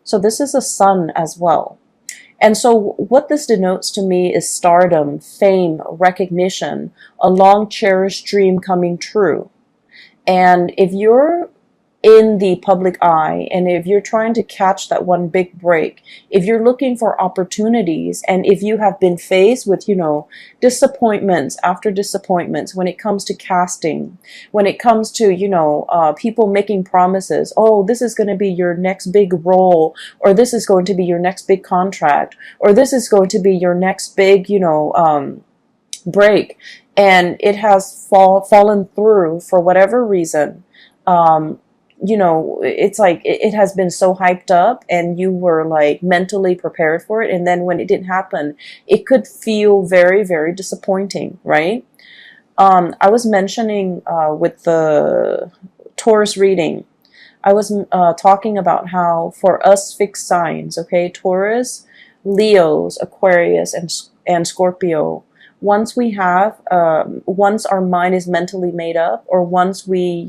So this is a sun as well. And so what this denotes to me is stardom, fame, recognition, a long cherished dream coming true. And if you're in the public eye, and if you're trying to catch that one big break, if you're looking for opportunities, and if you have been faced with, disappointments after disappointments when it comes to casting, when it comes to, people making promises, oh, this is going to be your next big role, or this is going to be your next big contract, or this is going to be your next big, break, and it has fallen through for whatever reason. um, it's like it has been so hyped up and you were like mentally prepared for it. And then when it didn't happen, it could feel very, very disappointing, right? I was mentioning with the Taurus reading, I was talking about how for us fixed signs, okay, Taurus, Leos, Aquarius, and Scorpio, once our mind is mentally made up, or once we,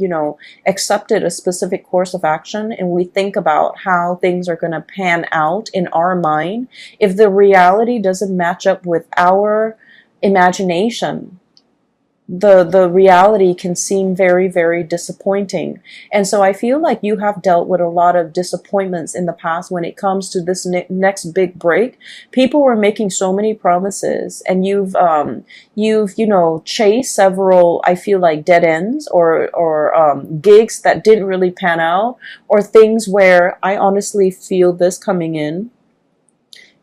accepted a specific course of action and we think about how things are going to pan out in our mind, if the reality doesn't match up with our imagination, the reality can seem very, very disappointing. And so I feel like you have dealt with a lot of disappointments in the past when it comes to this next big break. People were making so many promises, and you've chased several, I feel like, dead ends, or gigs that didn't really pan out, or things where I honestly feel this coming in.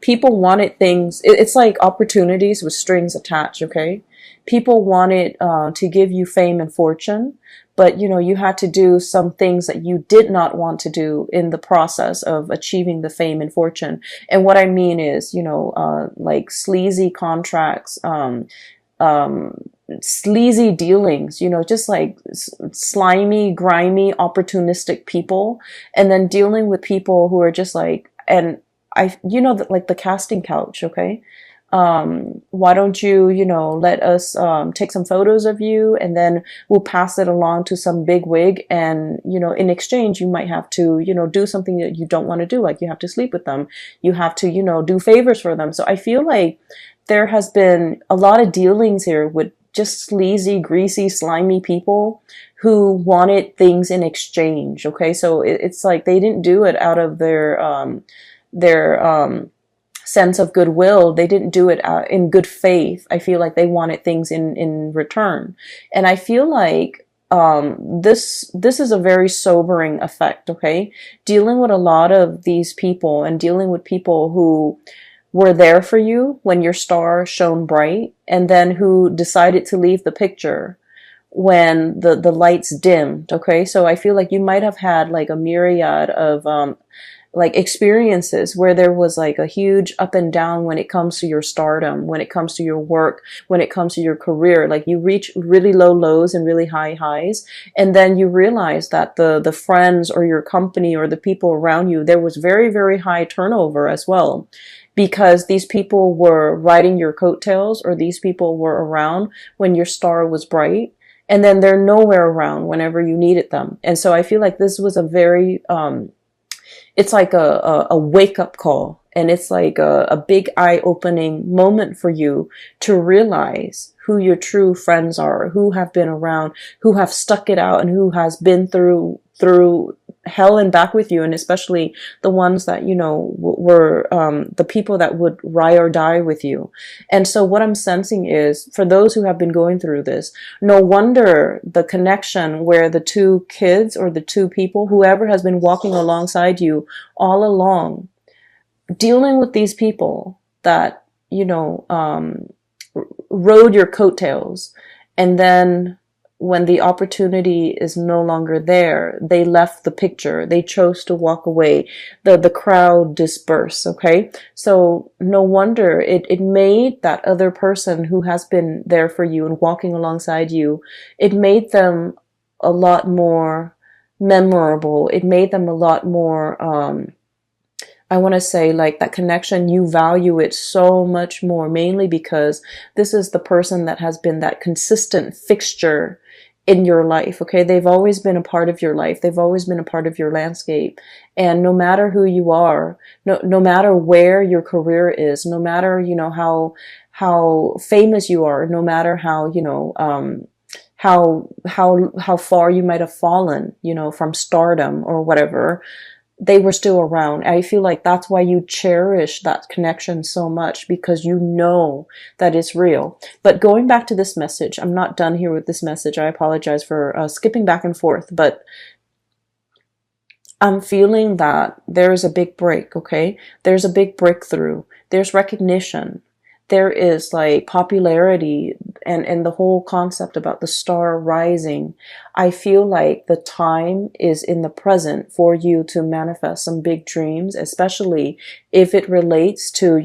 People wanted things, it's like opportunities with strings attached, okay? People wanted to give you fame and fortune, but you had to do some things that you did not want to do in the process of achieving the fame and fortune. And what I mean is, like sleazy contracts, sleazy dealings, just like slimy, grimy, opportunistic people, and then dealing with people who are just like, and like the casting couch, okay? Why don't you, let us take some photos of you, and then we'll pass it along to some big wig, and in exchange you might have to do something that you don't want to do, like you have to sleep with them, you have to do favors for them. So I feel like there has been a lot of dealings here with just sleazy, greasy, slimy people who wanted things in exchange, okay? So it's like they didn't do it out of their sense of goodwill. They didn't do it in good faith. I feel like they wanted things in return. And I feel like this is a very sobering effect, okay? Dealing with a lot of these people, and dealing with people who were there for you when your star shone bright, and then who decided to leave the picture when the lights dimmed, okay? So I feel like you might have had like a myriad of like experiences where there was like a huge up and down when it comes to your stardom, when it comes to your work, when it comes to your career. Like you reach really low lows and really high highs, and then you realize that the friends or your company or the people around you, there was very, very high turnover as well, because these people were riding your coattails, or these people were around when your star was bright, and then they're nowhere around whenever you needed them. And so I feel like this was a very it's like a wake-up call, and it's like a big eye-opening moment for you to realize who your true friends are, who have been around, who have stuck it out, and who has been through hell and back with you, and especially the ones that were the people that would ride or die with you. And so what I'm sensing is, for those who have been going through this, no wonder the connection where the two kids, or the two people, whoever has been walking alongside you all along, dealing with these people that rode your coattails, and then when the opportunity is no longer there, they left the picture. They chose to walk away. The crowd dispersed, okay? So no wonder it made that other person who has been there for you and walking alongside you, it made them a lot more memorable. It made them a lot more, I want to say, like, that connection, you value it so much more, mainly because this is the person that has been that consistent fixture in your life. Okay. They've always been a part of your life. They've always been a part of your landscape. And no matter who you are, no matter where your career is, no matter, how famous you are, no matter how, how far you might have fallen, from stardom or whatever, they were still around. I feel like that's why you cherish that connection so much, because you know that it's real. But going back to this message, I'm not done here with this message. I apologize for skipping back and forth, but I'm feeling that there is a big break, okay? There's a big breakthrough. There's recognition. There is like popularity and the whole concept about the star rising. I feel like the time is in the present for you to manifest some big dreams, especially if it relates to,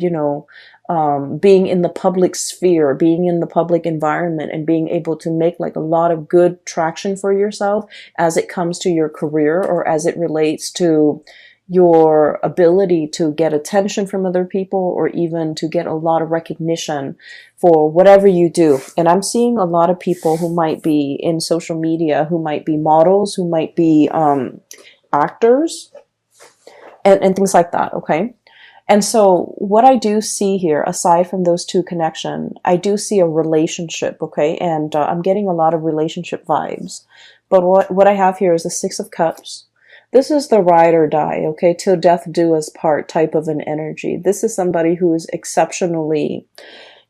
being in the public sphere, being in the public environment, and being able to make like a lot of good traction for yourself as it comes to your career, or as it relates to your ability to get attention from other people, or even to get a lot of recognition for whatever you do. And I'm seeing a lot of people who might be in social media, who might be models, who might be actors, and things like that, okay? And so what I do see here, aside from those two connections, I do see a relationship, okay? And I'm getting a lot of relationship vibes. But what I have here is the Six of Cups. This is the ride or die, okay? Till death do us part type of an energy. This is somebody who is exceptionally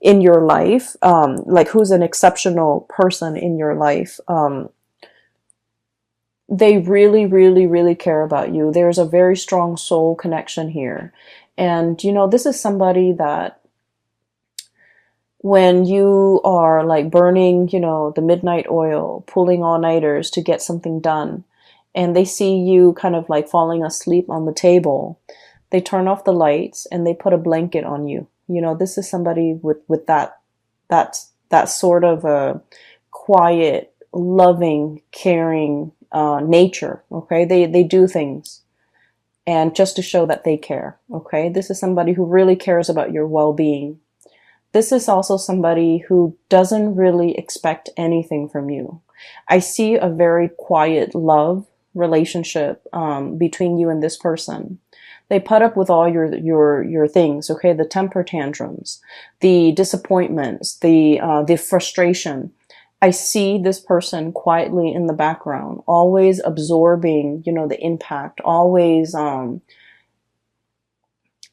in your life, like who's an exceptional person in your life. They really, really, really care about you. There's a very strong soul connection here. And, this is somebody that when you are like burning, the midnight oil, pulling all-nighters to get something done, and they see you kind of like falling asleep on the table, they turn off the lights and they put a blanket on you. This is somebody with that sort of a quiet, loving, caring nature. Okay, they do things, and just to show that they care. Okay, this is somebody who really cares about your well-being. This is also somebody who doesn't really expect anything from you. I see a very quiet love relationship between you and this person. They put up with all your things, okay? The temper tantrums, the disappointments, the frustration. I see this person quietly in the background, always absorbing, the impact, always.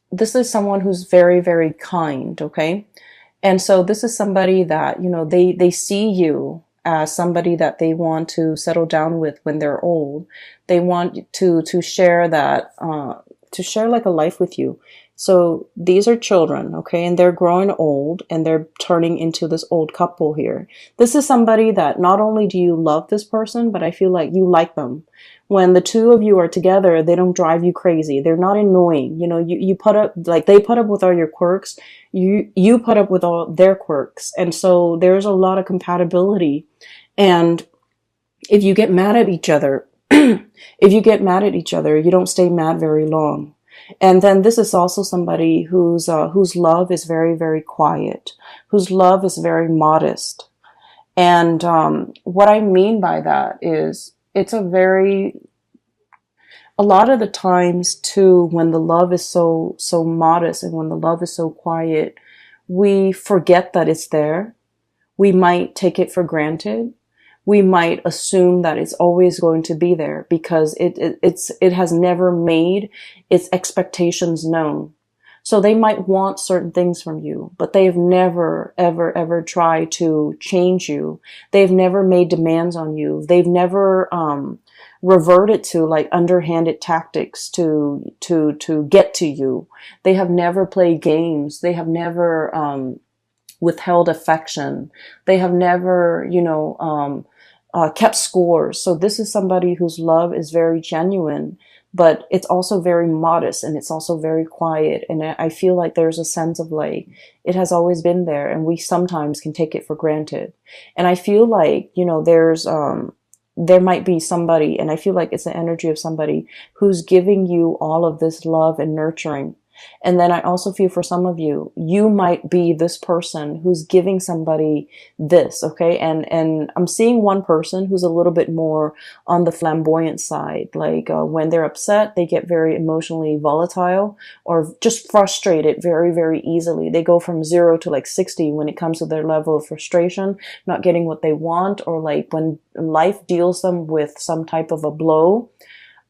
This is someone who's very, very kind, okay? And so this is somebody that, they see you as somebody that they want to settle down with when they're old. They want to share that, to share like a life with you. So these are children, okay? And they're growing old and they're turning into this old couple here. This is somebody that not only do you love this person, but I feel like you like them. When the two of you are together, they don't drive you crazy. They're not annoying. You put up, like they put up with all your quirks. You put up with all their quirks. And so there's a lot of compatibility. And if you get mad at each other, you don't stay mad very long. And then this is also somebody whose love is very, very quiet, whose love is very modest. And what I mean by that is it's a lot of the times too, when the love is so modest and when the love is so quiet, we forget that it's there. We might take it for granted. We might assume that it's always going to be there because it has never made its expectations known. So they might want certain things from you, but they've never, ever, ever tried to change you. They've never made demands on you. They've never reverted to like underhanded tactics to get to you. They have never played games. They have never withheld affection. They have never, kept scores. So this is somebody whose love is very genuine, but it's also very modest and it's also very quiet. And I feel like there's a sense of like, it has always been there and we sometimes can take it for granted. And I feel like, there might be somebody, and I feel like it's the energy of somebody who's giving you all of this love and nurturing. And then I also feel for some of you, you might be this person who's giving somebody this, okay? And I'm seeing one person who's a little bit more on the flamboyant side. Like when they're upset, they get very emotionally volatile or just frustrated very, very easily. They go from 0 to like 60 when it comes to their level of frustration, not getting what they want, or like when life deals them with some type of a blow,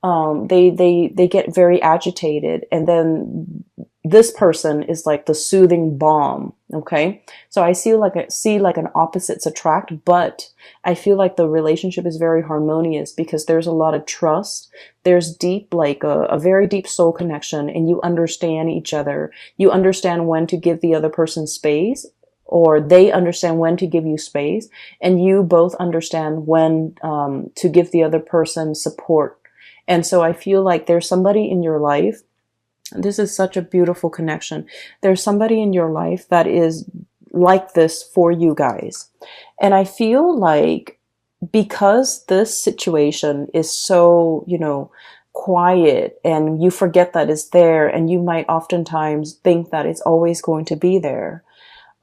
they get very agitated, and then this person is like the soothing balm. Okay, so I see like an opposites attract, but I feel like the relationship is very harmonious because there's a lot of trust. There's deep, like a very deep soul connection, and you understand each other. You understand when to give the other person space, or they understand when to give you space, and you both understand when to give the other person support. And so I feel like there's somebody in your life. This is such a beautiful connection. There's somebody in your life that is like this for you guys. And I feel like because this situation is so, quiet, and you forget that it's there, and you might oftentimes think that it's always going to be there.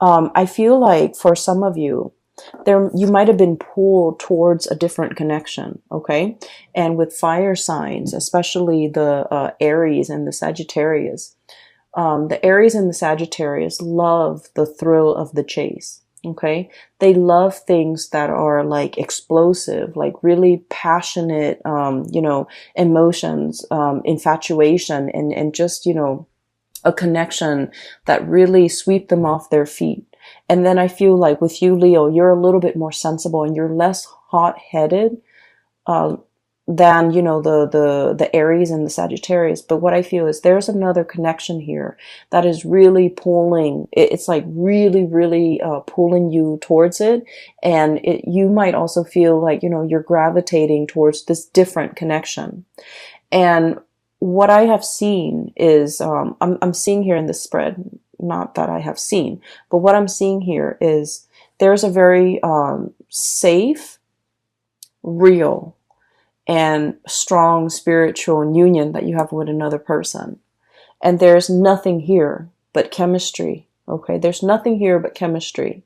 I feel like for some of you, you might have been pulled towards a different connection, okay? And with fire signs, especially the Aries and the Sagittarius, the Aries and the Sagittarius love the thrill of the chase, okay? They love things that are like explosive, like really passionate, emotions, infatuation, and just, a connection that really sweep them off their feet. And then I feel like with you, Leo, you're a little bit more sensible and you're less hot-headed than, the Aries and the Sagittarius. But what I feel is there's another connection here that is really pulling. It's like really, really pulling you towards it. And you might also feel like, you're gravitating towards this different connection. And what I have seen is, I'm seeing here in this spread, not that I have seen, but what I'm seeing here is there's a very safe, real, and strong spiritual union that you have with another person. And there's nothing here but chemistry, okay? There's nothing here but chemistry.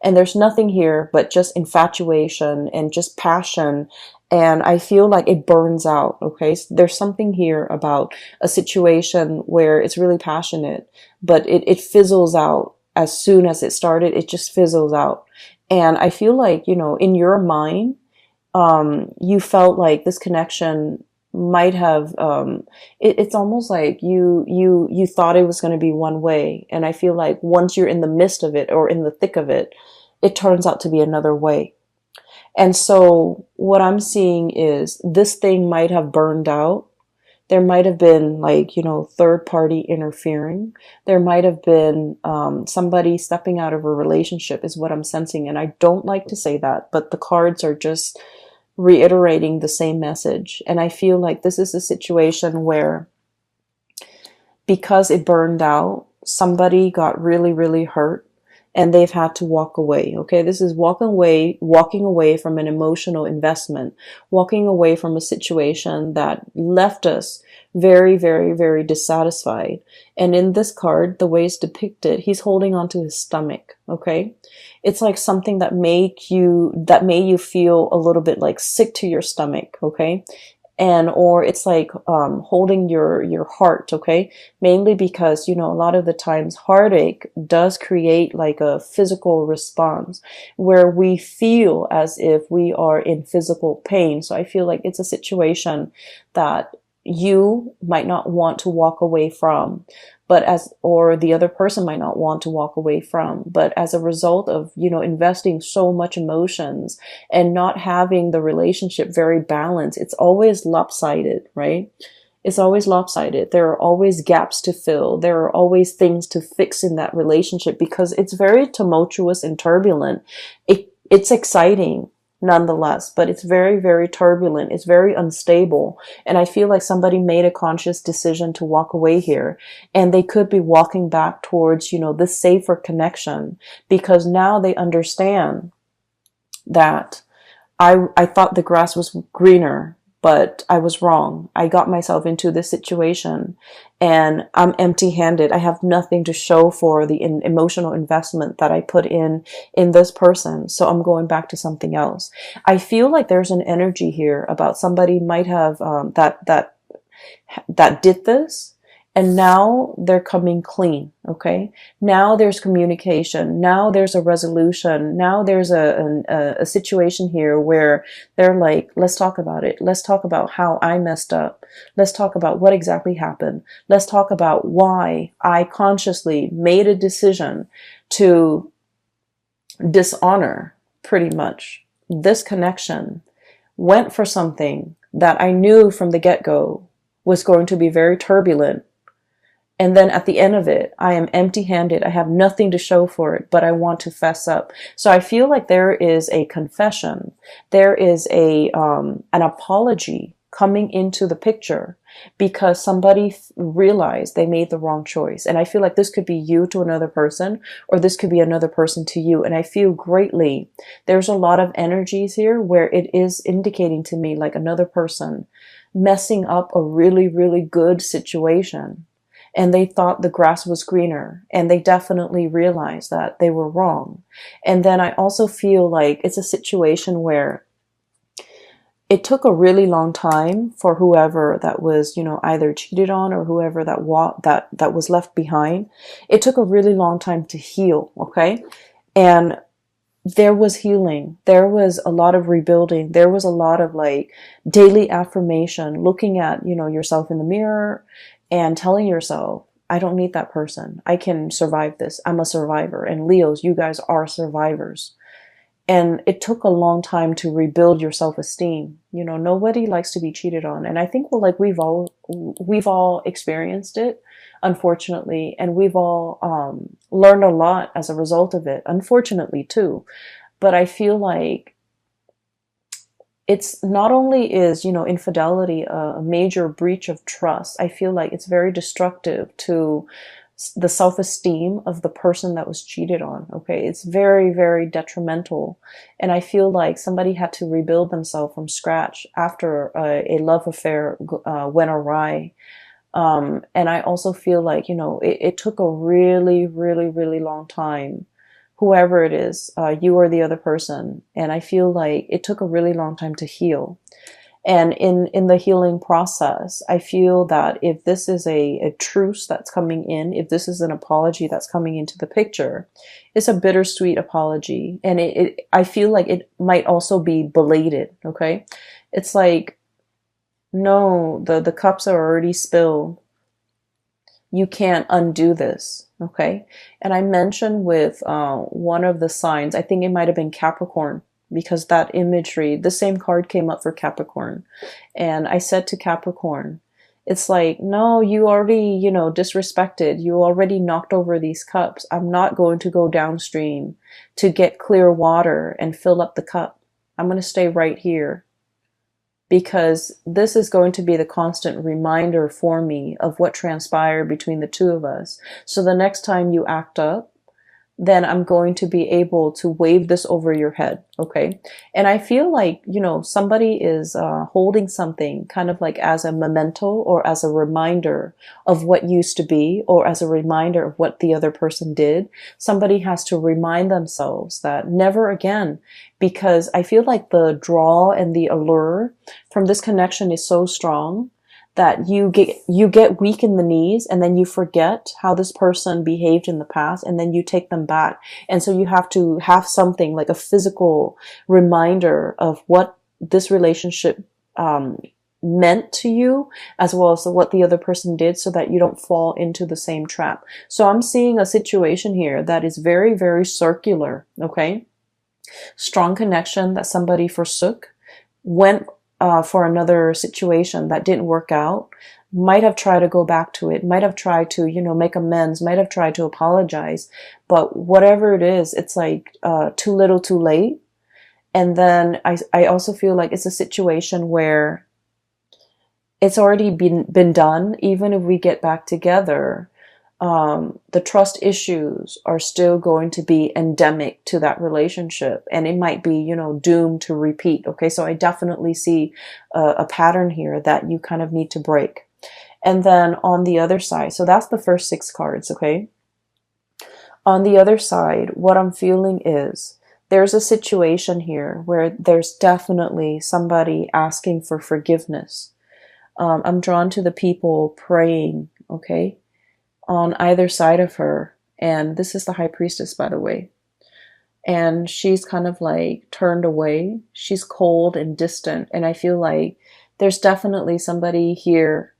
And there's nothing here but just infatuation and just passion. And I feel like it burns out, okay? So there's something here about a situation where it's really passionate, but it fizzles out as soon as it started. It just fizzles out. And I feel like, in your mind, you felt like this connection might have, it's almost like you thought it was going to be one way. And I feel like once you're in the midst of it or in the thick of it, it turns out to be another way. And so what I'm seeing is this thing might have burned out. There might have been like, third party interfering. There might have been somebody stepping out of a relationship is what I'm sensing. And I don't like to say that, but the cards are just reiterating the same message. And I feel like this is a situation where because it burned out, somebody got really, really hurt. And they've had to walk away. Okay, this is walking away from an emotional investment, walking away from a situation that left us very, very, very dissatisfied. And in this card, the way it's depicted, he's holding onto his stomach. Okay, it's like something that made you feel a little bit like sick to your stomach. Okay. Or it's like holding your heart, okay? Mainly because, a lot of the times heartache does create like a physical response where we feel as if we are in physical pain. So I feel like it's a situation that you might not want to walk away from, or the other person might not want to walk away from, but as a result of, investing so much emotions and not having the relationship very balanced, it's always lopsided, right? It's always lopsided. There are always gaps to fill. There are always things to fix in that relationship because it's very tumultuous and turbulent. It's exciting nonetheless, but it's very, very turbulent. It's very unstable. And I feel like somebody made a conscious decision to walk away here, and they could be walking back towards, this safer connection because now they understand that I thought the grass was greener, but I was wrong. I got myself into this situation and I'm empty-handed. I have nothing to show for the emotional investment that I put in this person. So I'm going back to something else. I feel like there's an energy here about somebody might have that did this, and now they're coming clean. Okay, now there's communication, now there's a resolution, now there's a situation here where they're like, let's talk about it, let's talk about how I messed up, let's talk about what exactly happened, let's talk about why I consciously made a decision to dishonor pretty much this connection, went for something that I knew from the get-go was going to be very turbulent. And then at the end of it, I am empty-handed. I have nothing to show for it, but I want to fess up. So I feel like there is a confession. There is an apology coming into the picture because somebody realized they made the wrong choice. And I feel like this could be you to another person, or this could be another person to you. And I feel greatly, there's a lot of energies here where it is indicating to me like another person messing up a really, really good situation. And they thought the grass was greener, and they definitely realized that they were wrong. And then I also feel like it's a situation where it took a really long time for whoever that was, either cheated on or whoever that was left behind. It took a really long time to heal, okay? And there was healing. There was a lot of rebuilding. There was a lot of like daily affirmation, looking at, yourself in the mirror and telling yourself, I don't need that person. I can survive this. I'm a survivor. And Leos, you guys are survivors. And it took a long time to rebuild your self-esteem. Nobody likes to be cheated on. And I think we've all experienced it, unfortunately, and we've all learned a lot as a result of it, unfortunately too. But I feel like it's not only is, infidelity a major breach of trust, I feel like it's very destructive to the self-esteem of the person that was cheated on. Okay, it's very, very detrimental. And I feel like somebody had to rebuild themselves from scratch after a love affair went awry. And I also feel like, it took a really, really, really long time, whoever it is, you or the other person. And I feel like it took a really long time to heal. And in the healing process, I feel that if this is a truce that's coming in, if this is an apology that's coming into the picture, it's a bittersweet apology. And I feel like it might also be belated, okay? It's like, no, the cups are already spilled. You can't undo this, okay? And I mentioned with one of the signs, I think it might have been Capricorn, because that imagery, the same card came up for Capricorn. And I said to Capricorn, it's like, no, you already, disrespected. You already knocked over these cups. I'm not going to go downstream to get clear water and fill up the cup. I'm going to stay right here, because this is going to be the constant reminder for me of what transpired between the two of us. So the next time you act up, then I'm going to be able to wave this over your head, okay? And I feel like, somebody is holding something kind of like as a memento or as a reminder of what used to be, or as a reminder of what the other person did. Somebody has to remind themselves that never again, because I feel like the draw and the allure from this connection is so strong that you get weak in the knees, and then you forget how this person behaved in the past, and then you take them back. And so you have to have something like a physical reminder of what this relationship meant to you, as well as what the other person did, so that you don't fall into the same trap. So I'm seeing a situation here that is very, very circular, okay? Strong connection that somebody forsook, went for another situation that didn't work out, might have tried to go back to it, might have tried to, make amends, might have tried to apologize. But whatever it is, it's like too little too late. And then I also feel like it's a situation where it's already been done. Even if we get back together, The trust issues are still going to be endemic to that relationship, and it might be, doomed to repeat. Okay, so I definitely see a pattern here that you kind of need to break. And then on the other side, so that's the first 6 cards. Okay, on the other side, what I'm feeling is there's a situation here where there's definitely somebody asking for forgiveness. I'm drawn to the people praying, okay, on either side of her. And this is the high priestess, by the way. And she's kind of like turned away. She's cold and distant. And I feel like there's definitely somebody here,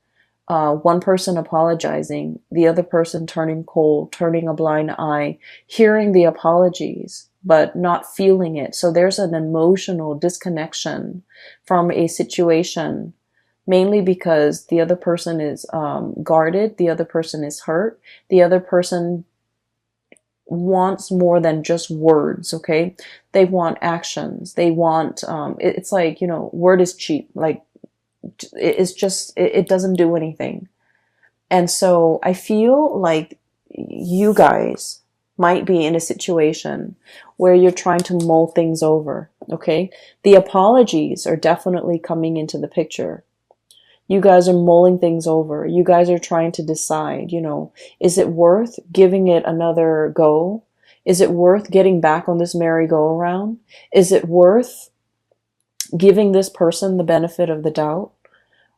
one person apologizing, the other person turning cold, turning a blind eye, hearing the apologies, but not feeling it. So there's an emotional disconnection from a situation, mainly because the other person is guarded, the other person is hurt, the other person wants more than just words. Okay, they want actions. They want it's like, word is cheap. Like, it's just, it doesn't do anything. And so I feel like you guys might be in a situation where you're trying to mull things over. Okay, the apologies are definitely coming into the picture. You guys are mulling things over. You guys are trying to decide, is it worth giving it another go? Is it worth getting back on this merry-go-round? Is it worth giving this person the benefit of the doubt?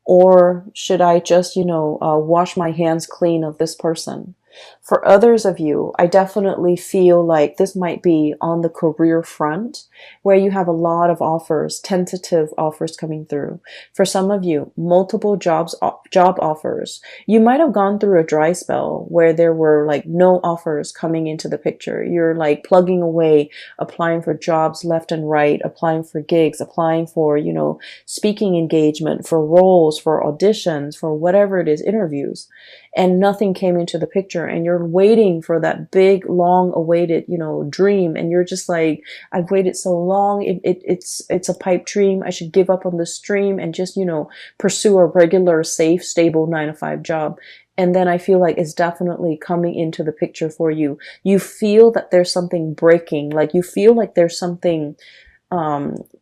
Or should I just, wash my hands clean of this person? For others of you, I definitely feel like this might be on the career front, where you have a lot of offers, tentative offers coming through. For some of you, multiple job offers. You might have gone through a dry spell where there were like no offers coming into the picture. You're like plugging away, applying for jobs left and right, applying for gigs, applying for, speaking engagement, for roles, for auditions, for whatever it is, interviews. And nothing came into the picture, and you're waiting for that big, long awaited, dream. And you're just like, I've waited so long. It's a pipe dream. I should give up on this dream and just, pursue a regular, safe, stable 9 to 5 job. And then I feel like it's definitely coming into the picture for you. You feel that there's something breaking. Like, you feel like there's something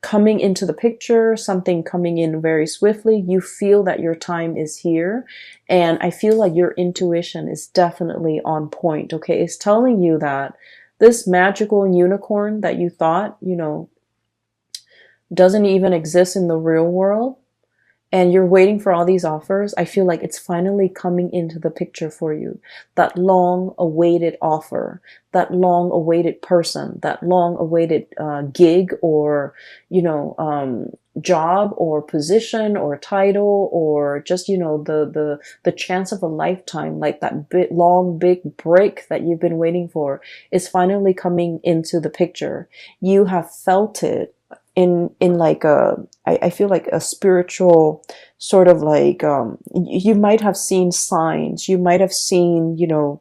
coming into the picture, something coming in very swiftly. You feel that your time is here. And I feel like your intuition is definitely on point. Okay. It's telling you that this magical unicorn that you thought, doesn't even exist in the real world, and you're waiting for all these offers, I feel like it's finally coming into the picture for you. That long awaited offer, that long awaited person, that long awaited gig, or, job or position or title, or just, the chance of a lifetime, like that long, big break that you've been waiting for is finally coming into the picture. You have felt it in like I feel like a spiritual sort of like, you might have seen signs, you might have seen, you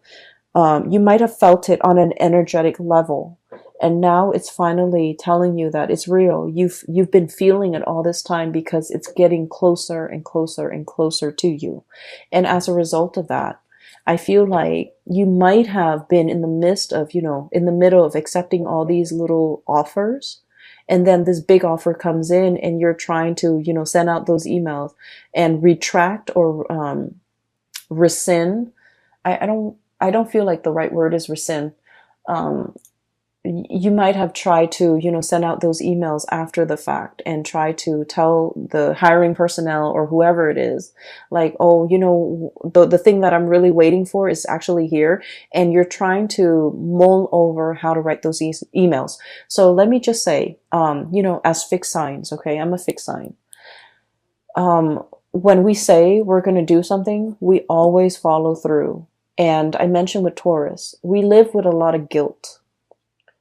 might have felt it on an energetic level, and now it's finally telling you that it's real. You've been feeling it all this time because it's getting closer and closer and closer to you. And as a result of that, I feel like you might have been in the midst of, in the middle of accepting all these little offers. And then this big offer comes in, and you're trying to, send out those emails and retract or rescind. I don't feel like the right word is rescind. You might have tried to, send out those emails after the fact and try to tell the hiring personnel or whoever it is, like, oh, the thing that I'm really waiting for is actually here. And you're trying to mull over how to write those emails. So let me just say, as fixed signs, okay, I'm a fixed sign. When we say we're going to do something, we always follow through. And I mentioned with Taurus, we live with a lot of guilt.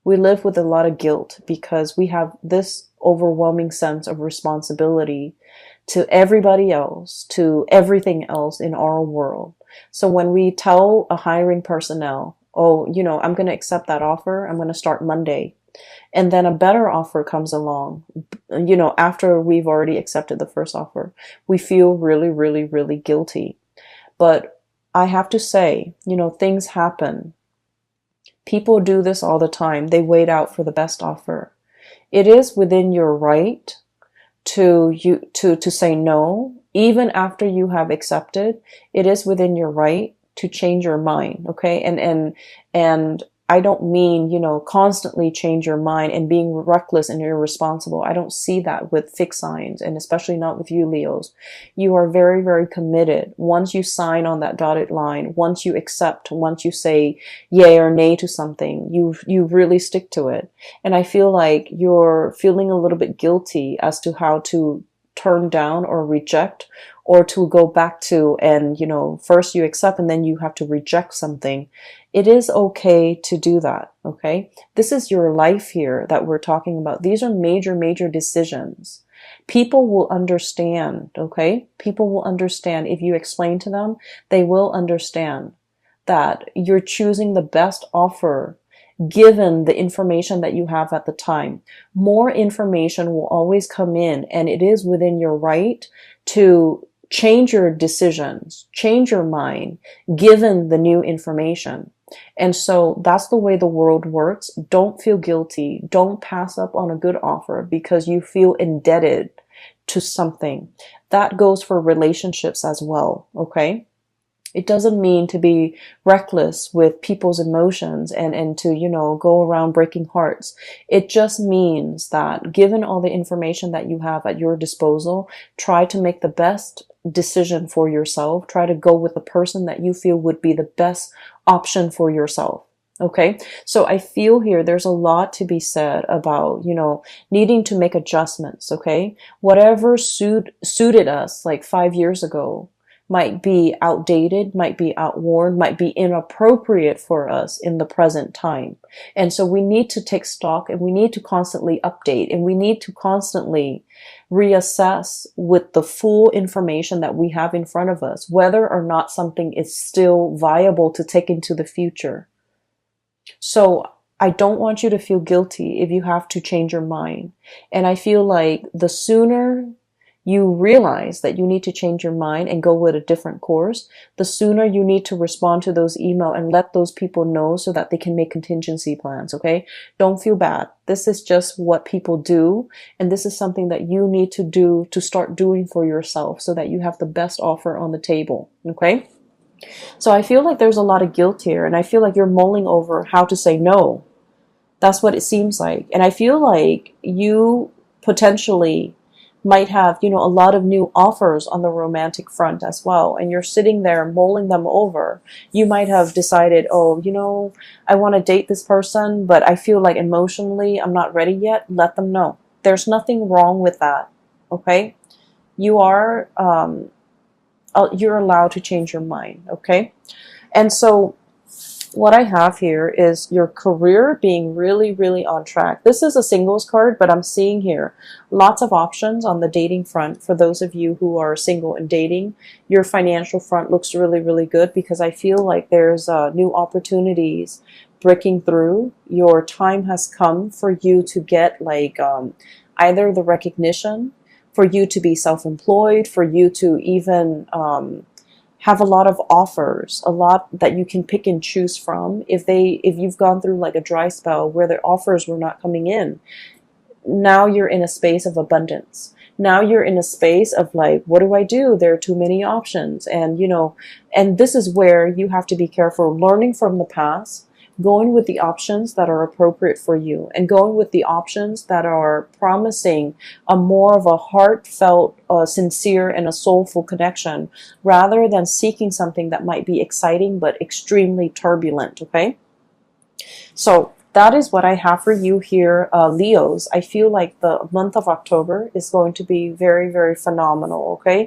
We live with a lot of guilt because we have this overwhelming sense of responsibility to everybody else, to everything else in our world. So when we tell a hiring personnel, oh, I'm going to accept that offer, I'm going to start Monday, and then a better offer comes along, after we've already accepted the first offer, we feel really, really, really guilty. But I have to say, things happen. People do this all the time. They wait out for the best offer. It is within your right to say no, even after you have accepted. It is within your right to change your mind, okay? And I don't mean, constantly change your mind and being reckless and irresponsible. I don't see that with fixed signs, and especially not with you, Leos. You are very, very committed. Once you sign on that dotted line, once you accept, once you say yay or nay to something, you really stick to it. And I feel like you're feeling a little bit guilty as to how to turn down or reject, or to go back to, and first you accept and then you have to reject something. It is okay to do that, okay? This is your life here that we're talking about. These are major, major decisions. People will understand, okay? People will understand. If you explain to them, they will understand that you're choosing the best offer given the information that you have at the time. More information will always come in, and it is within your right to change your decisions, change your mind, given the new information. And so that's the way the world works. Don't feel guilty. Don't pass up on a good offer because you feel indebted to something. That goes for relationships as well, okay? It doesn't mean to be reckless with people's emotions and to, go around breaking hearts. It just means that given all the information that you have at your disposal, try to make the best decision for yourself. Try to go with the person that you feel would be the best option for yourself. Okay. So I feel here there's a lot to be said about, needing to make adjustments. Okay. Whatever suited us like 5 years ago might be outdated, might be outworn, might be inappropriate for us in the present time. And so we need to take stock, and we need to constantly update, and we need to constantly reassess with the full information that we have in front of us, whether or not something is still viable to take into the future. So I don't want you to feel guilty if you have to change your mind. And I feel like the sooner you realize that you need to change your mind and go with a different course, the sooner you need to respond to those emails and let those people know so that they can make contingency plans, okay? Don't feel bad. This is just what people do, and this is something that you need to do to start doing for yourself so that you have the best offer on the table, okay? So I feel like there's a lot of guilt here, and I feel like you're mulling over how to say no. That's what it seems like. And I feel like you potentially might have, a lot of new offers on the romantic front as well. And you're sitting there mulling them over. You might have decided, oh, I want to date this person, but I feel like emotionally I'm not ready yet. Let them know. There's nothing wrong with that. Okay. You're allowed to change your mind. Okay. And so what I have here is your career being really, really on track. This is a singles card, but I'm seeing here lots of options on the dating front for those of you who are single and dating. Your financial front looks really, really good because I feel like there's new opportunities breaking through. Your time has come for you to get either the recognition, for you to be self-employed, for you to even have a lot of offers, a lot that you can pick and choose from. If you've gone through like a dry spell where the offers were not coming in, now you're in a space of abundance. Now you're in a space of like, what do I do? There are too many options. And, and this is where you have to be careful, learning from the past, going with the options that are appropriate for you, and going with the options that are promising a more of a heartfelt, sincere, and a soulful connection, rather than seeking something that might be exciting but extremely turbulent, okay? So that is what I have for you here, Leos. I feel like the month of October is going to be very, very phenomenal, okay?